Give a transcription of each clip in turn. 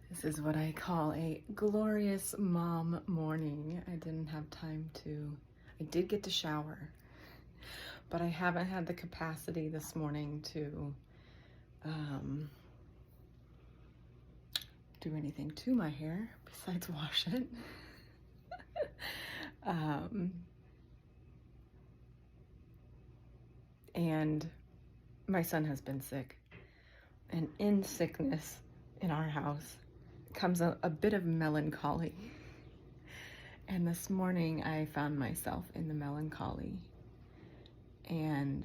This is what I call a glorious mom morning. I didn't have time I did get to shower, but I haven't had the capacity this morning to do anything to my hair besides wash it. And my son has been sick, and in sickness in our house comes a bit of melancholy. And this morning I found myself in the melancholy, and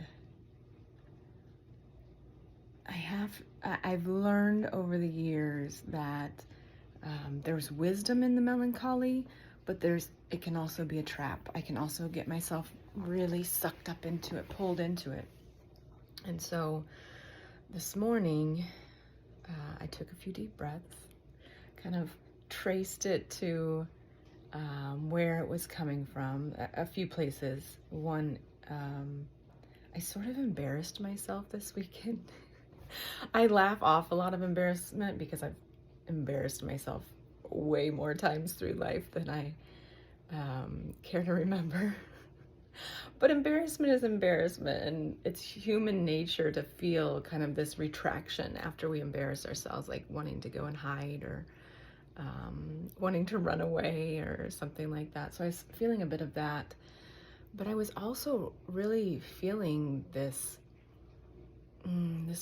I've learned over the years that there's wisdom in the melancholy, but it can also be a trap. I can also get myself really sucked up into it, pulled into it. And so this morning, I took a few deep breaths, kind of traced it to where it was coming from, a few places. One, I sort of embarrassed myself this weekend. I laugh off a lot of embarrassment because I've embarrassed myself way more times through life than I care to remember. But embarrassment is embarrassment, and it's human nature to feel kind of this retraction after we embarrass ourselves, like wanting to go and hide or wanting to run away or something like that. So I was feeling a bit of that, but I was also really feeling this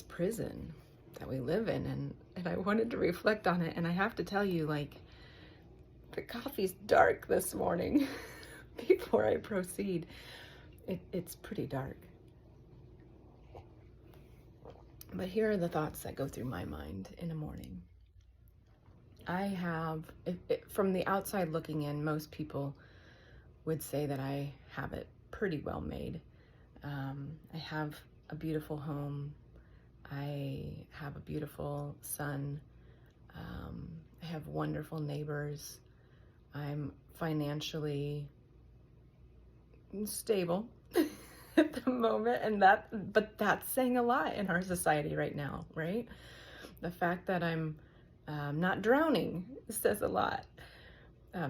prison that we live in, and I wanted to reflect on it. And I have to tell you, like, the coffee's dark this morning. Before I proceed, it's pretty dark. But here are the thoughts that go through my mind in the morning. I have, from the outside looking in, most people would say that I have it pretty well made. I have a beautiful home. I have a beautiful son. I have wonderful neighbors. I'm financially stable at the moment, but that's saying a lot in our society right now, right? The fact that I'm not drowning says a lot.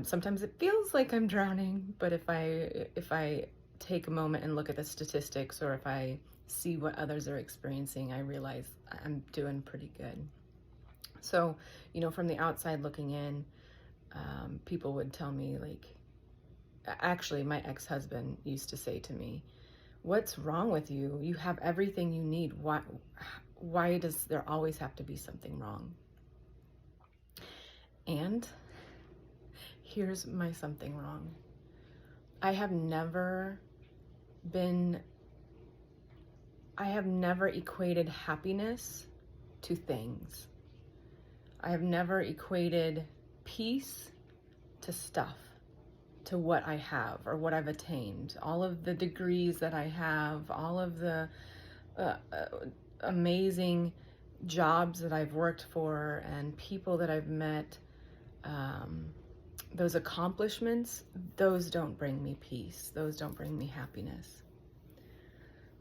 Sometimes it feels like I'm drowning, but if I take a moment and look at the statistics, or if I see what others are experiencing, I realize I'm doing pretty good. So, from the outside looking in, people would tell me, like, actually, my ex-husband used to say to me, "What's wrong with you? You have everything you need. Why does there always have to be something wrong?" And here's my something wrong. I have never equated happiness to things. I have never equated peace to stuff, to what I have or what I've attained. All of the degrees that I have, all of the amazing jobs that I've worked for and people that I've met, those accomplishments, those don't bring me peace. Those don't bring me happiness.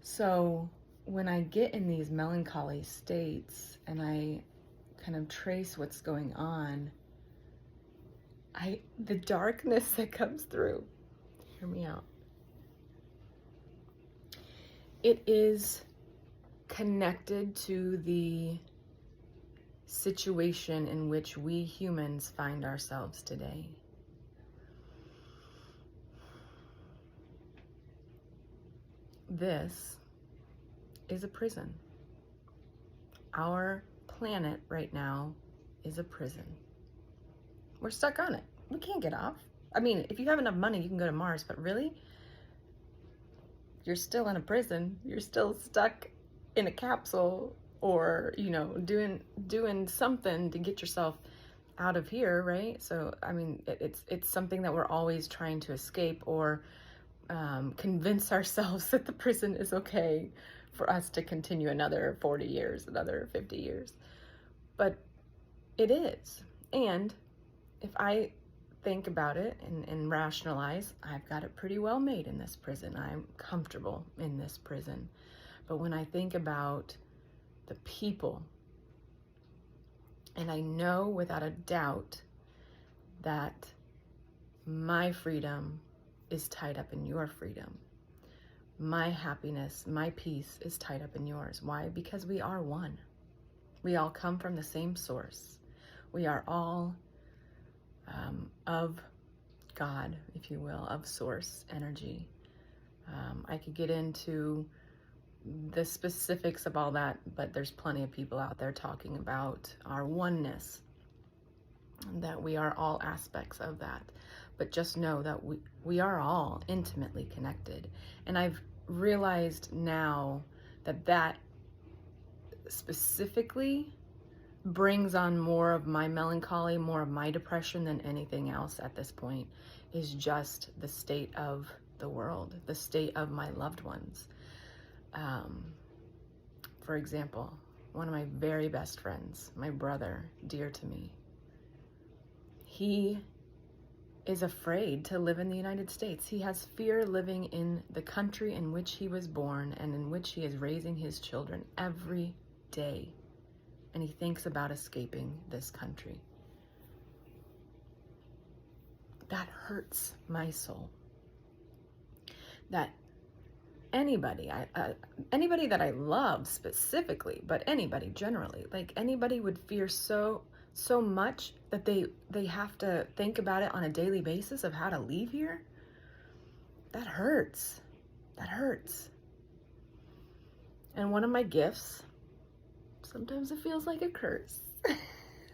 So when I get in these melancholy states and I kind of trace what's going on, the darkness that comes through, hear me out, it is connected to the situation in which we humans find ourselves today. This is a prison. Our planet right now is a prison. We're stuck on it. We can't get off. I mean, if you have enough money, you can go to Mars, but really? You're still in a prison. You're still stuck in a capsule, or, doing something to get yourself out of here, right? So, I mean, it's something that we're always trying to escape, or convince ourselves that the prison is okay for us to continue another 40 years, another 50 years. But it is. And if I think about it and rationalize, I've got it pretty well made in this prison. I'm comfortable in this prison. But when I think about the people And I know without a doubt that my freedom is tied up in your freedom. My happiness, my peace is tied up in yours. Why? Because we are one. We all come from the same source. We are all of God, if you will, of source energy. I could get into the specifics of all that, but there's plenty of people out there talking about our oneness, that we are all aspects of that. But just know that we are all intimately connected. And I've realized now that that specifically brings on more of my melancholy, more of my depression than anything else at this point, is just the state of the world, the state of my loved ones. For example, one of my very best friends, my brother, dear to me, he is afraid to live in the United States. He has fear living in the country in which he was born and in which he is raising his children every day. And he thinks about escaping this country. That hurts my soul. That anybody that I love specifically, but anybody generally, like anybody would fear so much that they have to think about it on a daily basis of how to leave here. That hurts. That hurts. And one of my gifts, sometimes it feels like a curse,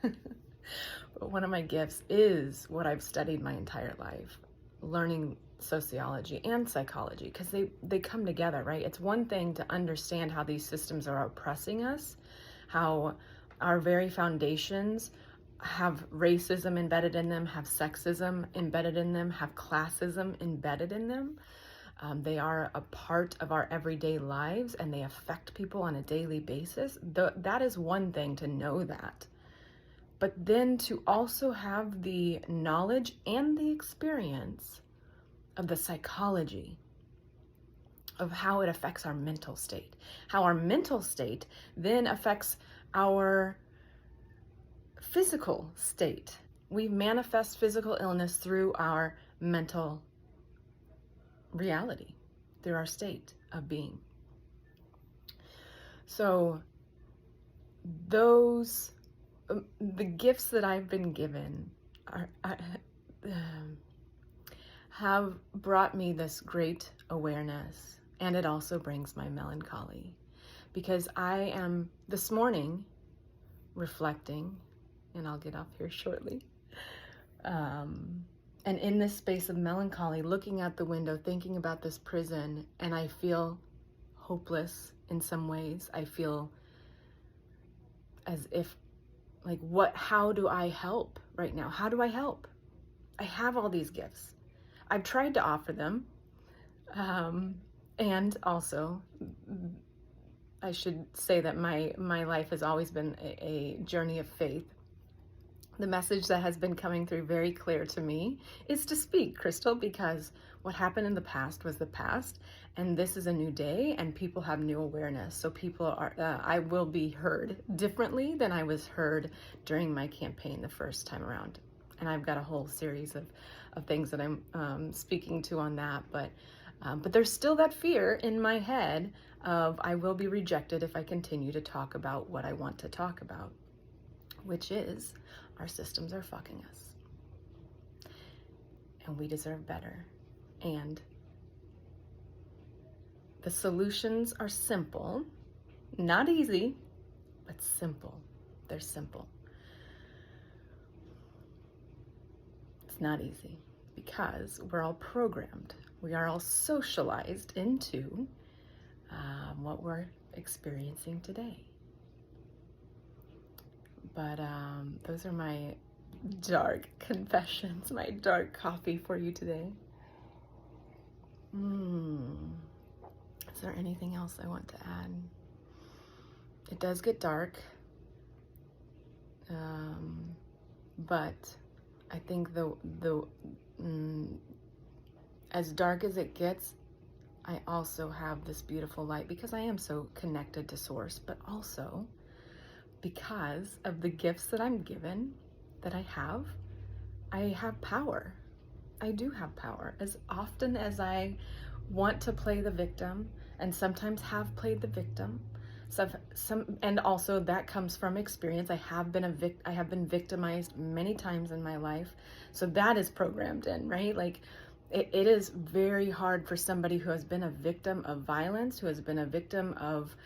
but one of my gifts is what I've studied my entire life, learning sociology and psychology, because they come together, right? It's one thing to understand how these systems are oppressing us, how our very foundations have racism embedded in them, have sexism embedded in them, have classism embedded in them. They are a part of our everyday lives and they affect people on a daily basis. That is one thing to know that. But then to also have the knowledge and the experience of the psychology of how it affects our mental state, how our mental state then affects our physical state. We manifest physical illness through our mental reality, through our state of being. So those, the gifts that I've been given have brought me this great awareness, and it also brings my melancholy, because I am this morning reflecting, and I'll get off here shortly, and in this space of melancholy, looking out the window, thinking about this prison, and I feel hopeless in some ways. I feel as if, like, how do I help right now? How do I help? I have all these gifts. I've tried to offer them. And also, I should say that my life has always been a journey of faith. The message that has been coming through very clear to me is to speak, Crystal, because what happened in the past was the past, and this is a new day, and people have new awareness. So people are, I will be heard differently than I was heard during my campaign the first time around. And I've got a whole series of things that I'm speaking to on that, but there's still that fear in my head of I will be rejected if I continue to talk about what I want to talk about, which is our systems are fucking us. And we deserve better. And the solutions are simple, not easy, but simple. They're simple. It's not easy because we're all programmed. We are all socialized into what we're experiencing today. But those are my dark confessions, my dark coffee for you today. Is there anything else I want to add? It does get dark, but I think as dark as it gets, I also have this beautiful light because I am so connected to source, but also because of the gifts that I'm given, that I have power. I do have power. As often as I want to play the victim, and sometimes have played the victim, and also that comes from experience. I have been victimized many times in my life, so that is programmed in, right? Like it is very hard for somebody who has been a victim of violence, who has been a victim of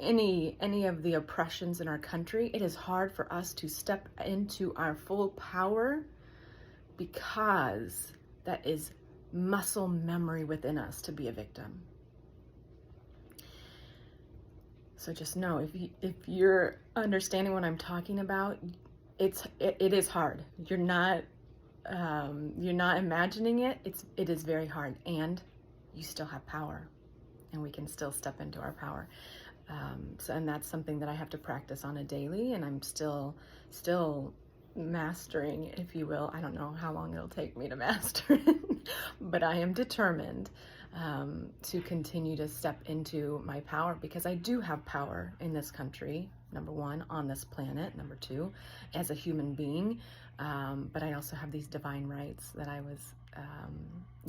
any of the oppressions in our country. It is hard for us to step into our full power, because that is muscle memory within us to be a victim. So just know, if you're understanding what I'm talking about, it is hard. You're not imagining it. It is very hard, and you still have power, and we can still step into our power. And that's something that I have to practice on a daily, and I'm still mastering, if you will. I don't know how long it'll take me to master it, but I am determined to continue to step into my power, because I do have power in this country, number one, on this planet, number two, as a human being, but I also have these divine rights that I was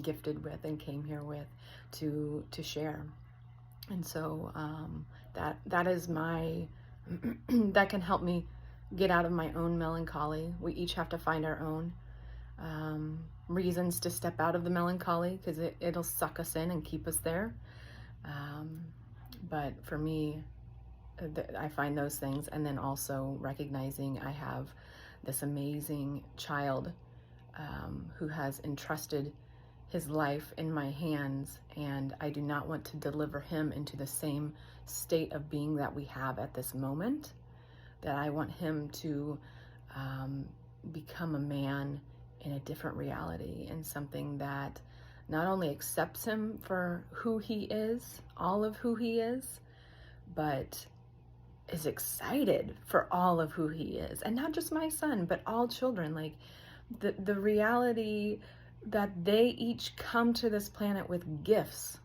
gifted with and came here with to share. And so that is my that can help me get out of my own melancholy. We each have to find our own reasons to step out of the melancholy, because it'll suck us in and keep us there. But for me, I find those things, and then also recognizing I have this amazing child who has entrusted his life in my hands, and I do not want to deliver him into the same state of being that we have at this moment. That I want him to become a man in a different reality, and something that not only accepts him for who he is, all of who he is, but is excited for all of who he is. And not just my son, but all children. Like the reality that they each come to this planet with gifts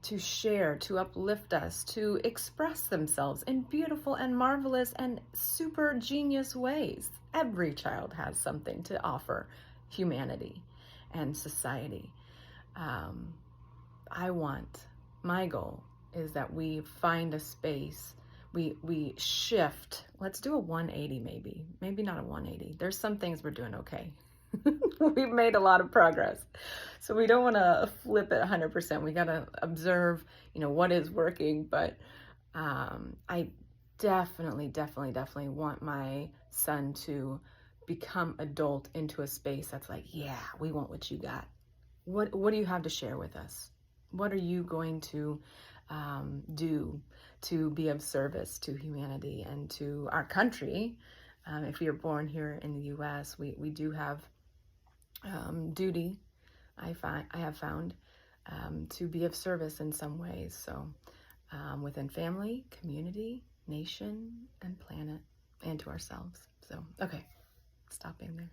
to share, to uplift us, to express themselves in beautiful and marvelous and super genius ways. Every child has something to offer humanity and society. My goal is that we find a space, we shift. Let's do a 180 maybe not a 180. There's some things we're doing okay. We've made a lot of progress. So we don't want to flip it 100%. We got to observe, what is working. But I definitely want my son to become adult into a space that's like, yeah, we want what you got. What do you have to share with us? What are you going to do to be of service to humanity and to our country? If you're born here in the U.S., we do have duty, I have found, to be of service in some ways. So within family, community, nation, and planet, and to ourselves. So, okay, stopping there.